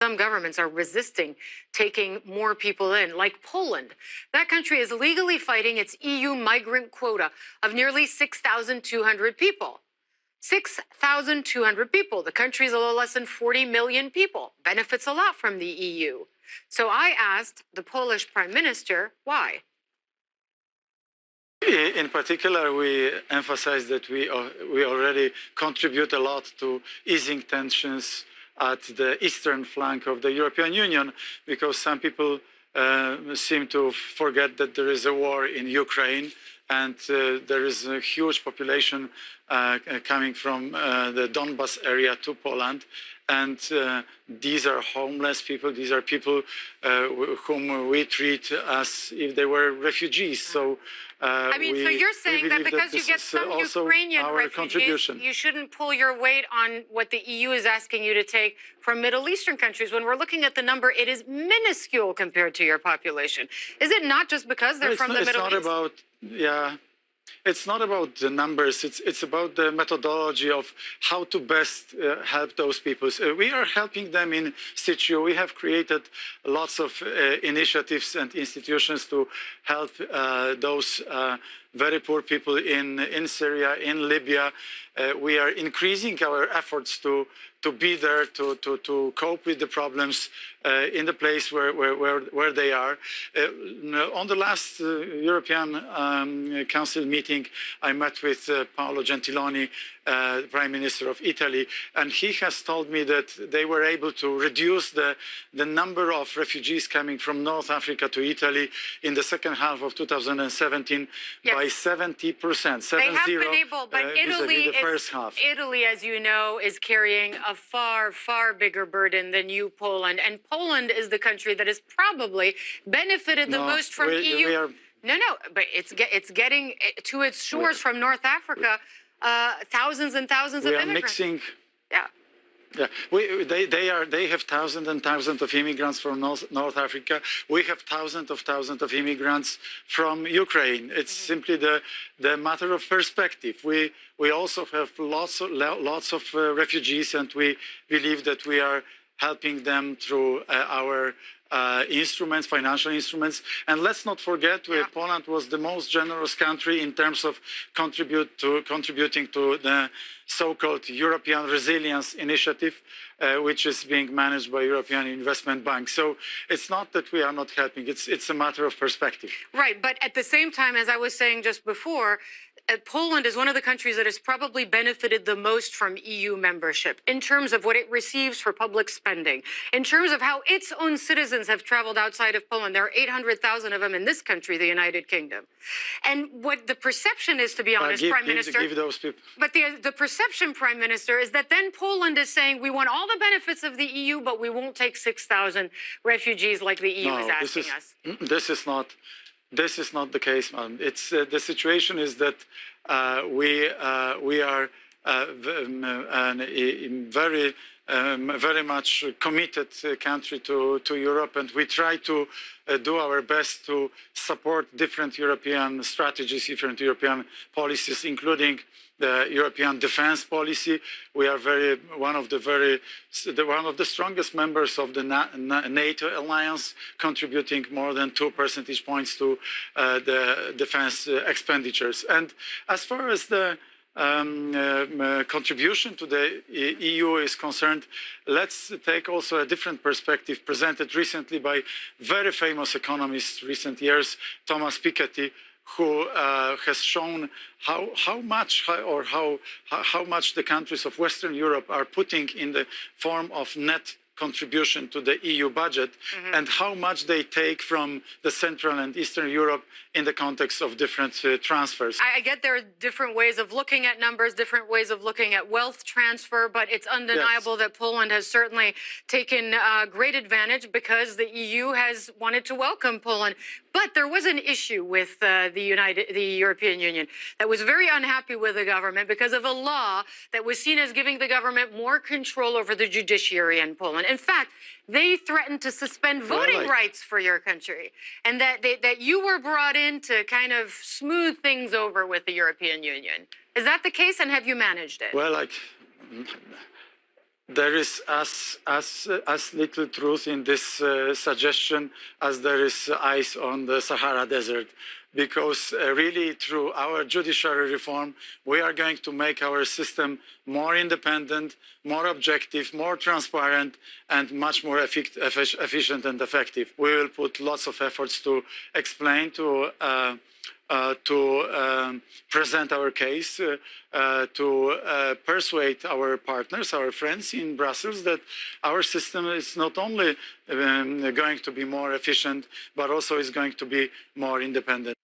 Some governments are resisting taking more people in, like Poland. That country is legally fighting its EU migrant quota of nearly 6,200 people. 6,200 people. The country is a little less than 40 million people, benefits a lot from the EU. So I asked the Polish Prime Minister why. In particular, we emphasize that we already contribute a lot to easing tensions at the eastern flank of the European Union, because some people seem to forget that there is a war in Ukraine, and there is a huge population coming from the Donbas area to Poland. And these are homeless people. These are people whom we treat as if they were refugees. So so you're saying that because you get some Ukrainian refugees, you shouldn't pull your weight on what the EU is asking you to take from Middle Eastern countries. When we're looking at the number, it is minuscule compared to your population. Is it not just because they're from the Middle East? It's not about the numbers. It's about the methodology of how to best help those people. We are helping them in situ. We have created lots of initiatives and institutions to help those very poor people in Syria, in Libya. We are increasing our efforts to be there, to cope with the problems in the place where they are. On the last European Council meeting, I met with Paolo Gentiloni, Prime Minister of Italy, and he has told me that they were able to reduce the number of refugees coming from North Africa to Italy in the second half of 2017 by 70%. They have been able, but Italy, as you know, is carrying a far, far bigger burden than you, Poland. And Poland is the country that has probably benefited the most from EU. But it's getting to its shores from North Africa thousands and thousands of immigrants. They have thousands and thousands of immigrants from North Africa. We have thousands of immigrants from Ukraine. It's simply the matter of perspective. We also have lots of refugees, and we believe that we are helping them through our instruments, financial instruments. And let's not forget, Poland was the most generous country in terms of contributing to the so-called European Resilience Initiative, which is being managed by European Investment Bank. So it's not that we are not helping, it's a matter of perspective. Right, but at the same time, as I was saying just before, Poland is one of the countries that has probably benefited the most from EU membership in terms of what it receives for public spending, in terms of how its own citizens have traveled outside of Poland. There are 800,000 of them in this country, the United Kingdom. And what the perception is, to be honest, Prime Minister, but the perception, Prime Minister, is that then Poland is saying we want all the benefits of the EU, but we won't take 6,000 refugees like the EU is asking us. This is not the case, madam. It's the situation is that we are very much committed country to Europe, and we try to do our best to support different European strategies, different European policies, including the European defense policy. We are one of the strongest members of the NATO alliance, contributing more than 2 percentage points to the defense expenditures. And as far as the contribution to the EU is concerned, let's take also a different perspective presented recently by very famous economist recent years, Thomas Piketty, who has shown how much the countries of Western Europe are putting in the form of net contribution to the EU budget, and how much they take from the Central and Eastern Europe in the context of different transfers. I get there are different ways of looking at numbers, different ways of looking at wealth transfer, but it's undeniable that Poland has certainly taken great advantage because the EU has wanted to welcome Poland. But there was an issue with the European Union that was very unhappy with the government because of a law that was seen as giving the government more control over the judiciary in Poland. In fact, they threatened to suspend voting rights for your country, and that you were brought in to kind of smooth things over with the European Union. Is that the case, and have you managed it? Well, there is as little truth in this suggestion as there is ice on the Sahara Desert, because really through our judiciary reform, we are going to make our system more independent, more objective, more transparent, and much more efficient and effective. We will put lots of efforts to explain, to present our case, to persuade our partners, our friends in Brussels, that our system is not only going to be more efficient, but also is going to be more independent.